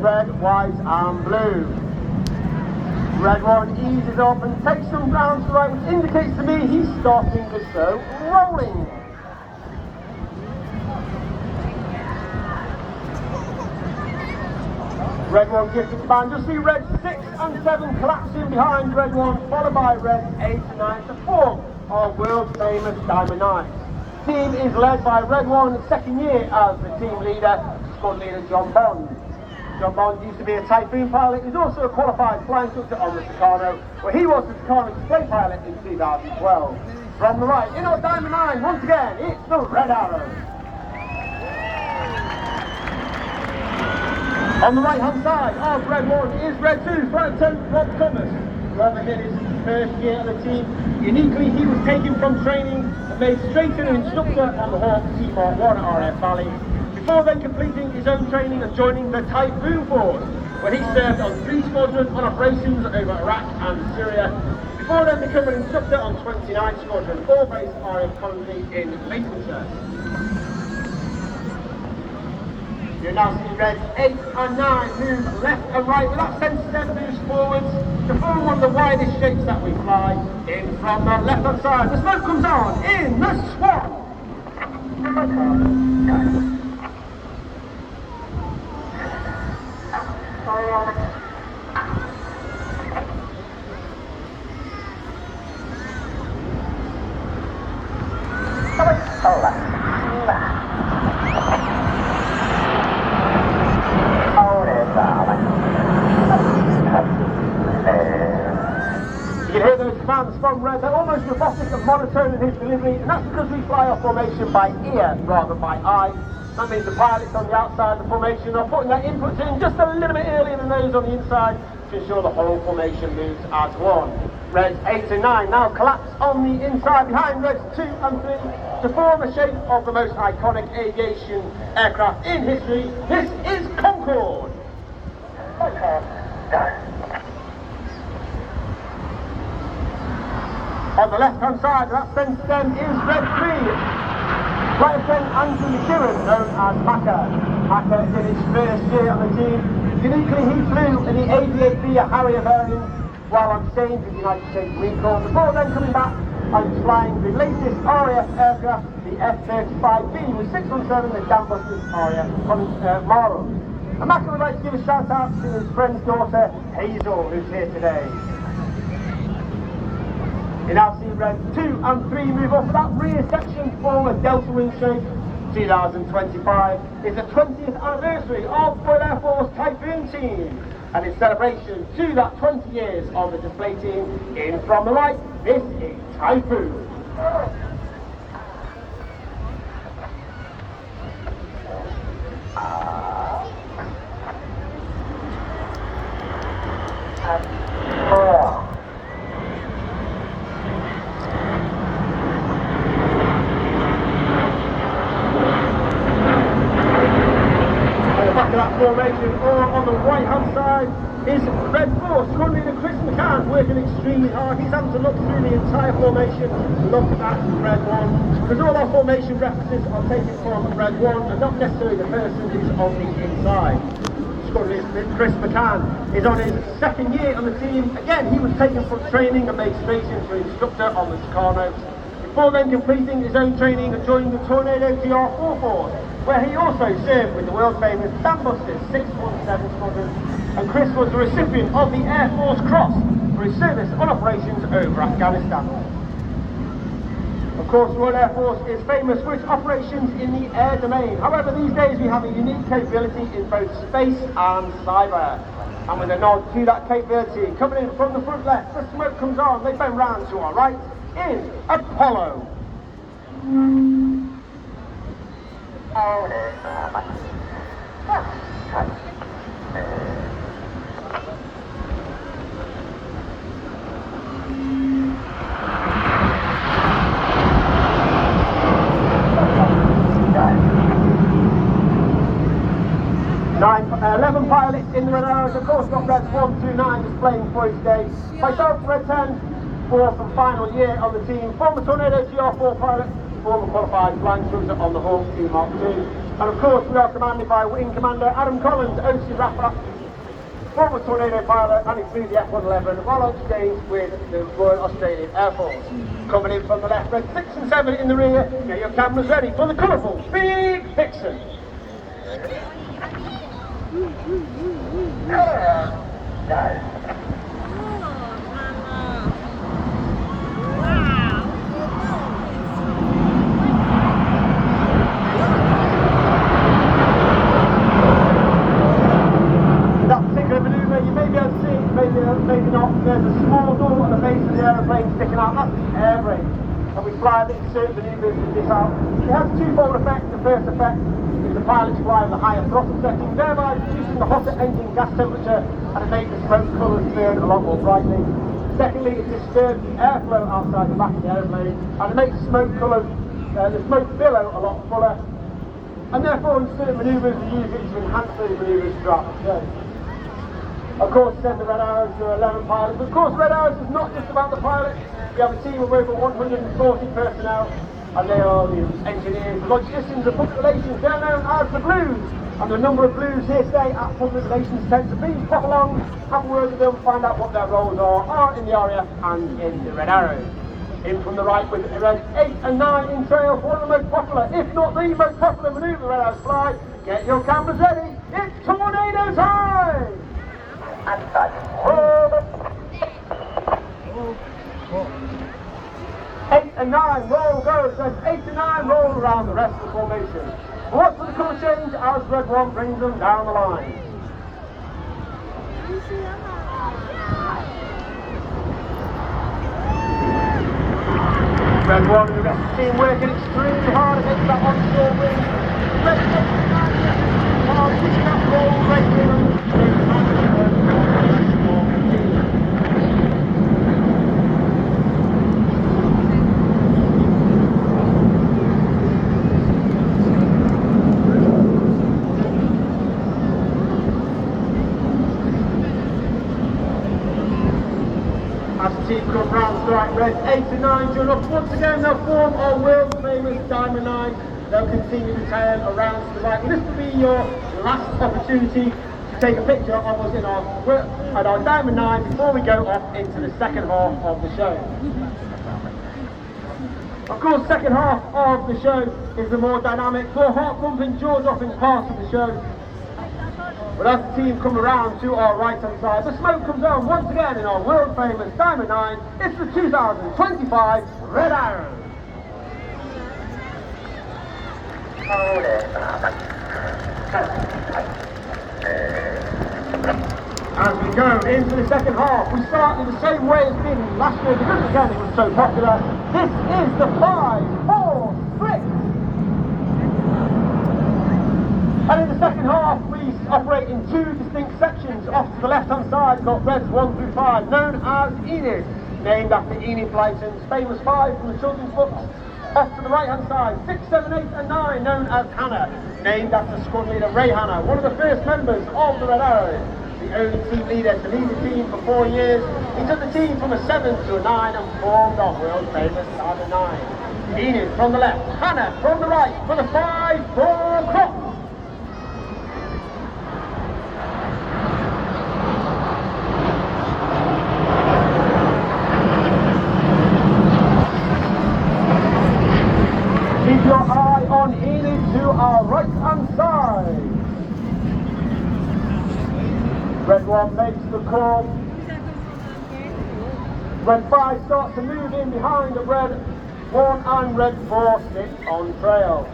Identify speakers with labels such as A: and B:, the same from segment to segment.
A: red, white and blue. Red one eases up and takes some ground to the right, which indicates to me he's starting the show rolling. Red one gives it to band. Just see red 6 and 7 collapsing behind red one, followed by red 8 and 9 to form our world famous Diamond Knights. Team is led by red one, second year as the team leader, squad leader John Bond. John Bond used to be a Typhoon pilot. He's also a qualified flying instructor on the Tucano, where he was the Tucano display pilot in 2012. From the right, in our Diamond 9, once again, it's the Red Arrow. On the right hand side of red 1 is red 2, Flight Lieutenant Rob Thomas, who ever hit his first year of the team. Uniquely, he was taken from training and made straight to an instructor on the Hawk T-Mark 1 at RF Valley, before then completing his own training and joining the Typhoon Force, where he served on 3 squadrons on operations over Iraq and Syria, before then becoming an instructor on 29th Squadron, all based RF currently in Lincolnshire. You now see red 8 and 9 move left and right with that centre step moves forwards to form one of the widest shapes that we fly. In from the left hand side, the smoke comes on in the Swan. You can hear those commands from red. They're almost robotic and monotone in his delivery, and that's because we fly our formation by ear rather than by eye. That means the pilots on the outside of the formation are putting their inputs in just a little bit earlier than those on the inside to ensure the whole formation moves as one. Reds 8 and 9 now collapse on the inside behind reds 2 and 3 to form the shape of the most iconic aviation aircraft in history. This is Concorde. On the left hand side of that centre stem is red 3. Flight Lieutenant Andrew McKeown, known as Macca. Macca is in his first year on the team. Uniquely, he flew in the AV-8B Harrier variant while on stage with the United States Marine Corps, before then coming back and flying the latest RAF aircraft, the F-35B, with 617, the Dambusters RAF Marl. And Macca would like to give a shout out to his friend's daughter, Hazel, who's here today. You now see red 2 and 3 move off of that rear section to form a delta wing shape. 2025 is the 20th anniversary of Royal Air Force Typhoon Team, and in celebration to that 20 years of the display team, in from the right, this is Typhoon. Formation, or on the right hand side is red 4, squad leader Chris McCann, working extremely hard. He's having to look through the entire formation, look at red 1, because all our formation references are taken from red 1 and not necessarily the person who's on the inside. Squad leader Chris McCann is on his second year on the team. Again, he was taken from training and made straight into instructor on the Tucano, before then completing his own training and joining the Tornado GR4 Force, where he also served with the world famous Dambusters 617 Squadron, and Chris was the recipient of the Air Force Cross for his service on operations over Afghanistan. Of course, the Royal Air Force is famous for its operations in the air domain. However, these days we have a unique capability in both space and cyber. And with a nod to that capability, coming in from the front left, the smoke comes on, they bend round to our right, is Apollo. 11 pilots in the Red Arrows, of course got Reds 1 through 9 displaying for each day. Myself, Red 10, fourth and final year on the team, former Tornado GR4 pilot, former qualified flying instructor on the Hawk T-Mark 2. And of course, we are commanded by Wing Commander Adam Collins, OC Rapper, former Tornado pilot, and he flew the F-111 while on exchange with the Royal Australian Air Force. Coming in from the left, red 6 and 7 in the rear. Get your cameras ready for the colourful Big Vixen. Maybe not, there's a small door at the base of the aeroplane sticking out, that's the air brake. And we fly it in certain manoeuvres with this out. It has a twofold effect. The first effect is the pilots fly with a higher throttle setting, thereby reducing the hotter engine gas temperature, and it makes the smoke colours burn a lot more brightly. Secondly, it disturbs the airflow outside the back of the aeroplane, and it makes the smoke colours, the smoke billow a lot fuller. And therefore, in certain manoeuvres, we use it to enhance those manoeuvres throughout the show. Of course, send the Red Arrows to 11 pilots. But of course, Red Arrows is not just about the pilots. We have a team of over 140 personnel, and they are the engineers, the logisticians, the public relations. They're known as the Blues. And the number of Blues here today at Public Relations Centre. Please pop along, have a word with them, find out what their roles are in the RAF and in the Red Arrows. In from the right with Red 8 and 9 in trail for one of the most popular, if not the most popular manoeuvre Red Arrows fly. Get your cameras ready. It's tornado time! 8 and 9, roll goes. Then 8 and 9 roll around the rest of the formation. Watch for the colour change as Red 1 brings them down the line. Red 1 and the rest of the team working extremely hard against that onshore wind. Red 8 and 9 are pushing that roll rate. As the team come round strike, Red 8 and 9 join up once again. They'll form our world famous Diamond 9. They'll continue to turn around to the right. And this will be your last opportunity to take a picture of us in our Diamond 9 before we go off into the second half of the show. Of course, second half of the show is the more dynamic, more heart-pumping, jaw-dropping part of the show. But as the team come around to our right-hand side, the smoke comes on once again in our world-famous Diamond 9. It's the 2025 Red Arrow. As we go into the second half, we start in the same way as did last year because again it was so popular. This is the 5-4-6. And in the second half, we operate in two distinct sections. Off to the left-hand side, got Reds 1 through 5, known as Enid, named after Enid Blyton's famous 5 from the children's books. Off to the right-hand side, 6, 7, 8 and 9, known as Hannah, named after squad leader Ray Hannah, one of the first members of the Red Arrows, the only team leader to lead the team for 4 years. He took the team from a 7 to a 9 and formed our world-famous Diamond 9. Enid from the left, Hannah from the right, for the 5-4 cross. Keep your eye on Enid to our right-hand side. Red 1 makes the call. Red 5 starts to move in behind the Red 1 and Red 4 sit on trail.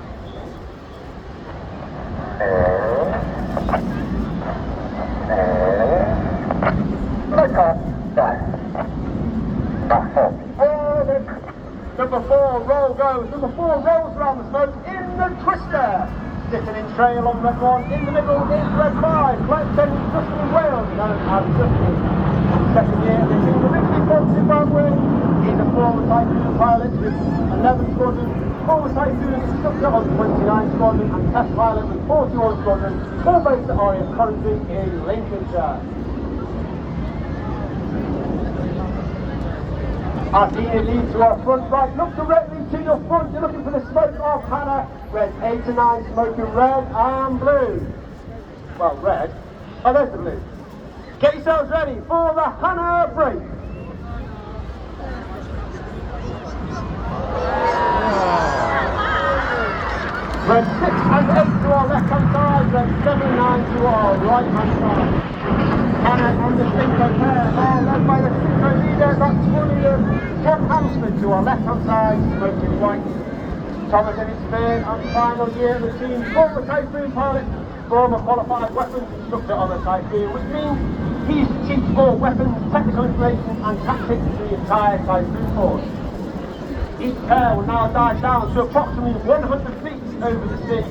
A: Number 4 roll goes. Number 4 rolls around the smoke in the twister. Sitting in trail on Red 1. In the middle is Red 5. Flight attendant Justin in Wales, known as Justin. Second year, this is originally from Zimbabwe. He's a former Typhoon pilot with 11 squadron, former Typhoon instructor on 29 squadron, and test pilot with 41 squadron, all based at RAF Coventry in Lincolnshire. As Ian leads to our front right, look directly to your front. You're looking for the smoke of Hannah. Red 8 and 9 smoking red and blue. Well, red. Oh, there's the blue. Get yourselves ready for the Hannah break. Red 6 and 8 to our left hand side, red 7 and 9 to our right hand side. Hannah and the Synchro pair are led by the Synchro leader, that's William John Hampstead to our left hand side, smoking white. Thomas in his third and final year of the team, former Typhoon pilot, former qualified weapons instructor on the Typhoon, which means he used to teach all weapons, technical information and tactics to the entire Typhoon force. Each pair will now dive down to approximately 100 feet over the sea.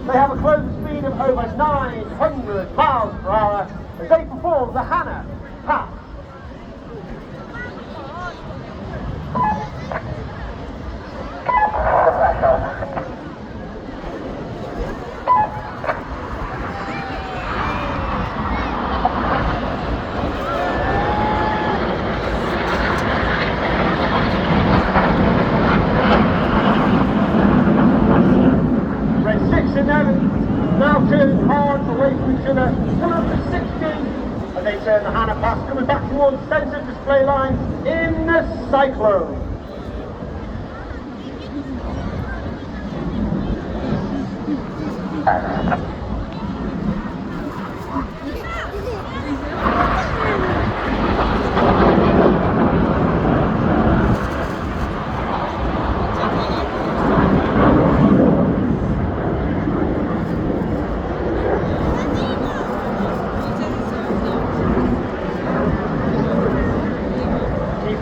A: They have a closing speed of over 900 miles per hour as they perform the Hannah Pass. Now turning hard away from each other, coming up to 60 as they turn the Hannah Pass, coming back towards the centre display lines in the Cyclone.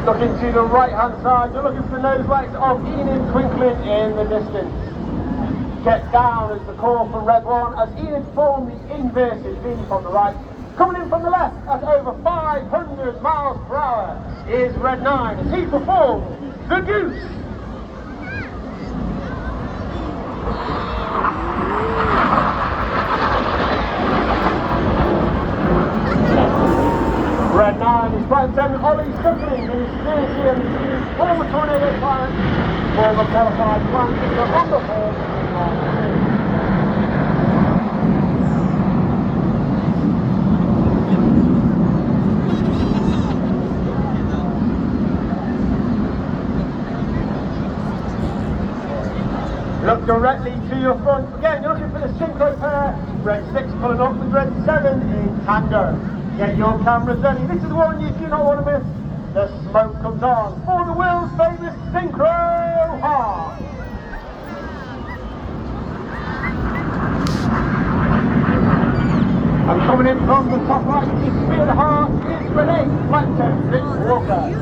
A: Looking to the right hand side, you're looking for the nose lights of Enid twinkling in the distance. Get down as the call from Red 1 as Enid form the inverted V from the right. Coming in from the left at over 500 miles per hour is Red 9 as he performs the Goose. Red 9 is Flight Attendant Ollie Suckling in his third year in the team, former Tornado pilot, former qualified flight leader on the horse. Look directly to your front. Again, you're looking for the Synchro pair. Red 6 pulling up with Red 7 in Tango. Get your cameras ready. This is the one you do not want to miss. The smoke comes on for the world's famous Synchro Heart. And coming in from the top right, you spear the heart, is Renee Blackpool, Rich Walker.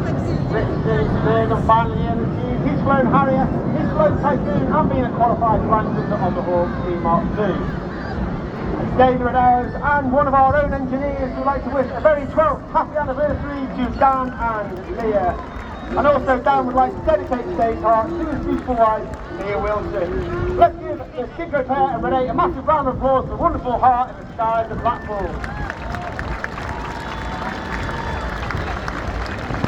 A: Rich is third and finally in the team. He's flown Harrier, he's flown Typhoon and been a qualified flight instructor on the Hawk Sea Mark II. David Ours and one of our own engineers would like to wish a very 12th happy anniversary to Dan and Leah. And also Dan would like to dedicate today's heart to his beautiful wife, Leah Wilson. Let's give the Synchro pair and Renee a massive round of applause for the wonderful heart in the skies of Blackpool.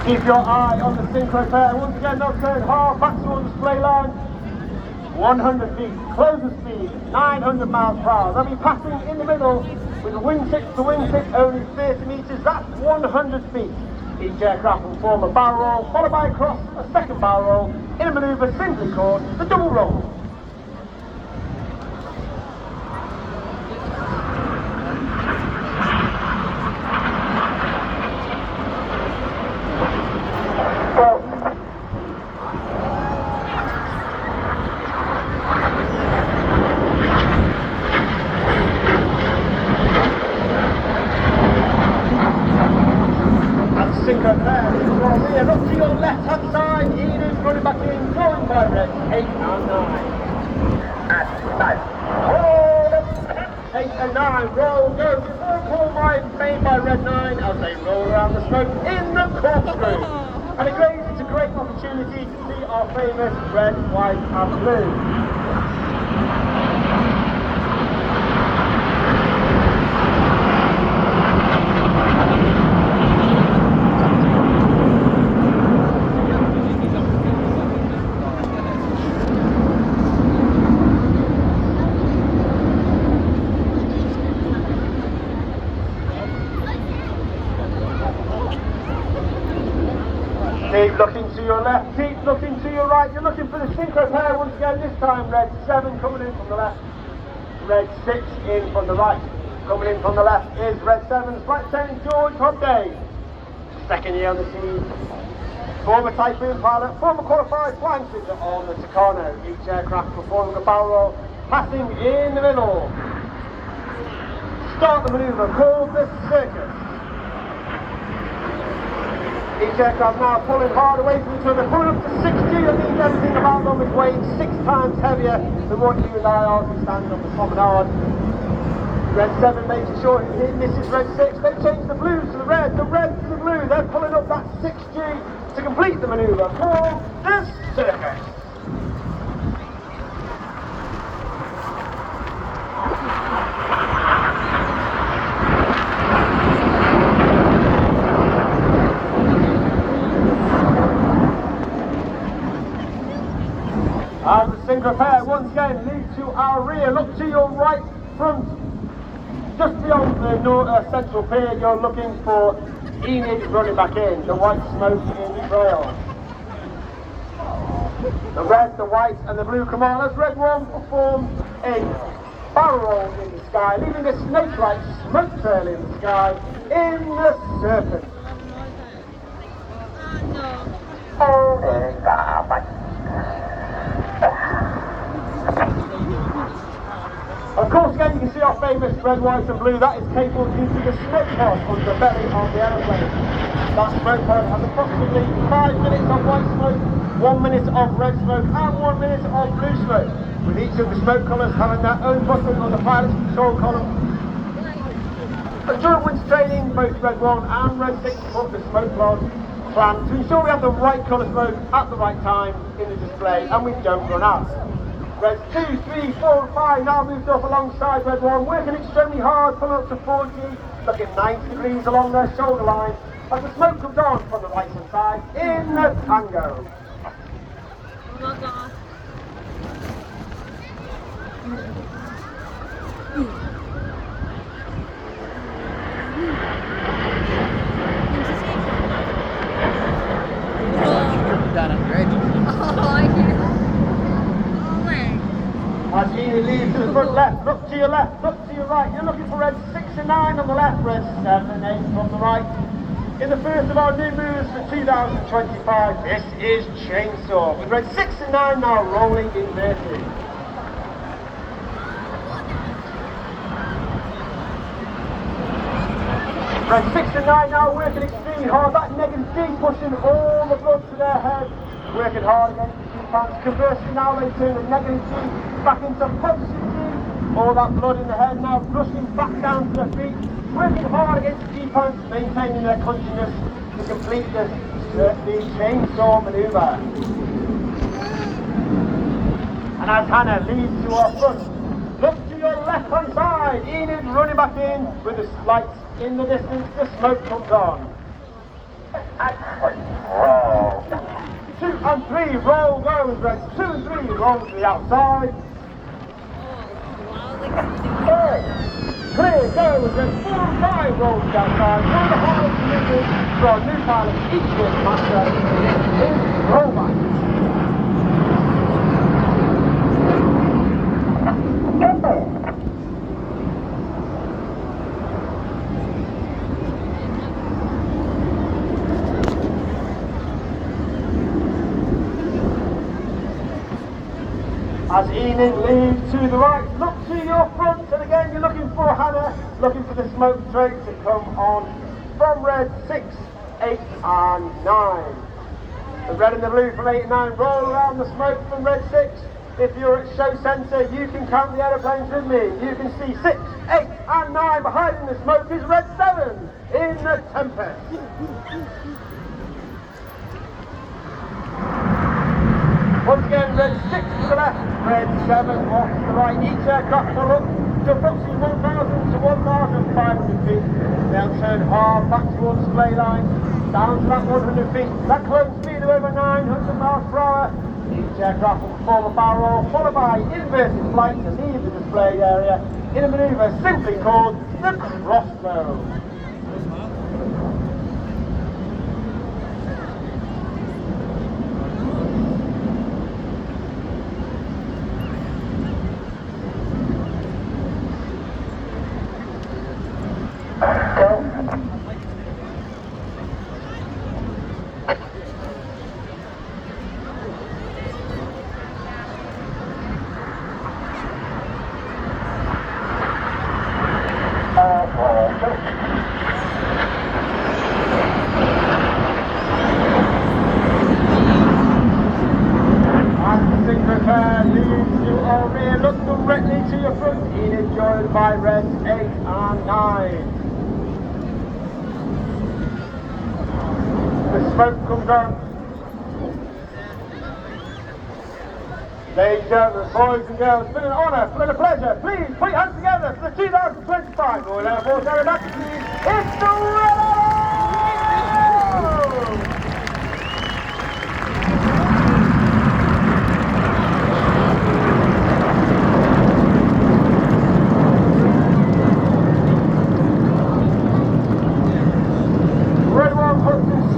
A: Keep your eye on the Synchro pair. Once again, they'll turn hard back towards the display line. 100 feet, closing speed, 900 miles per hour. They'll be passing in the middle with a wingtip to wingtip only 30 metres, that's 100 feet. Each aircraft will form a barrel roll, followed by a cross, a second barrel roll, in a manoeuvre simply called the double roll. Synchro pair, Leah, up to your left hand side, Enid running back in, going by Red 8 and 9. And 9. 8 and 9, roll, go, before call made by Red 9 as they roll around the smoke in the corkscrew. And it's a great opportunity to see our famous red, white and blue. Keep looking to your left, keep looking to your right. You're looking for the synchro pair once again, this time red 7 coming in from the left, red 6 in from the right. Coming in from the left is red 7's Black 10 George Hobday. Second year on the team. Former Typhoon pilot, former qualified flying instructor on the Tucano. Each aircraft performing a barrel roll, passing in the middle. Start the manoeuvre called the circus. Each aircraft now pulling hard away from each other, pulling up to 6G. That means everything about them is weighing 6 times heavier than what you and I are as we standing on the promenade. Red 7 making sure this is red 6. They've changed the blue to the red to the blue. They're pulling up that 6G to complete the manoeuvre called the circus. And the synchro pair once again lead to our rear. Look to your right front. Just beyond the central pier, you're looking for Enid running back in. The white smoke in the trail. The red, the white and the blue come on as red 1 performs a barrel roll in the sky, leaving a snake-like smoke trail in the sky in the circus. Of course, again, you can see our famous red, white and blue. That is capable due to the smoke pod on the belly of the aeroplane. That smoke pod has approximately 5 minutes of white smoke, 1 minute of red smoke and 1 minute of blue smoke, with each of the smoke colours having their own button on the pilot's control column. And during winter training, both red 1 and red 6 put the smoke plan to ensure we have the right colour smoke at the right time in the display and we don't run out. Reds 2, 3, 4 and 5 now moved up alongside red 1, working extremely hard, pulling up to 4G, looking 90 degrees along their shoulder line as the smoke comes on from the right hand side in the tango. As Enid leaves to the front left, look to your left, look to your right. You're looking for red 6 and 9 on the left, red 7 and 8 from the right. In the first of our new moves for 2025, this is Chainsaw, with red 6 and 9 now rolling inverted. Red 6 and 9 now working extremely hard, that negative D pushing all the blood to their head, working hard against the G-pants. Conversely now they turn the negative G back into positive G, all that blood in the head now rushing back down to their feet, working hard against the G-pants, maintaining their consciousness to complete the chainsaw manoeuvre. And as Hannah leads to our front, look to your left hand side, Enid running back in with the lights in the distance, the smoke comes on. 2 and 3 roll goes, reds 2 and 3 roll to the outside. Clear goes, reds 4 and 5 roll to the outside. One of the hardest maneuvers for our new pilot each year's master is rollback. As Enid leads to the right, look to your front, and again you're looking for Hannah, looking for the smoke trail to come on from red 6, 8 and 9. The red and the blue from 8 and 9 roll around the smoke from red 6. If you're at show centre, you can count the aeroplanes with me. You can see 6, 8 and 9. Behind the smoke is red 7 in the Tempest. Once again, red 6 to the left, red 7 off to the right. Each aircraft will up to approximately 1,000 to 1,500 feet. They'll turn hard back towards the display line, down to that 100 feet. That close speed of over 900 miles per hour. Each aircraft will perform a barrel roll, followed by inverted flight to leave the display area in a manoeuvre simply called the crossbow. smoke comes on. Ladies and gentlemen, boys and girls, it's been an honour, it's been a pleasure. Please put your hands together for the 2025 Royal Air Force Aerobatic Team. It's the Rebels!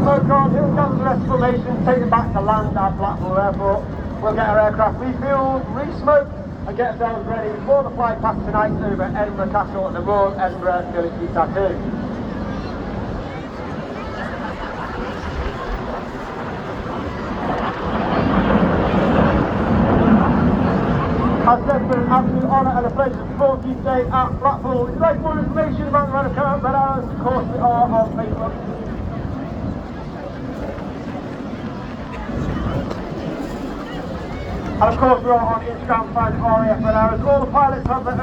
A: Smoke on, he'll gather the rest of the formation, take it back to land at Blackpool Airport. We'll get our aircraft refueled, re-smoked, and get ourselves ready for the flight past tonight over Edinburgh Castle and the Royal Edinburgh Military Tattoo. As said, it's been an absolute honour and a pleasure to support you today at Blackpool. If you'd like more information about the Red Account, Red Hours, of course we are on Facebook. And of course we are on Instagram, find RAF Red Hours. All the pilots have their own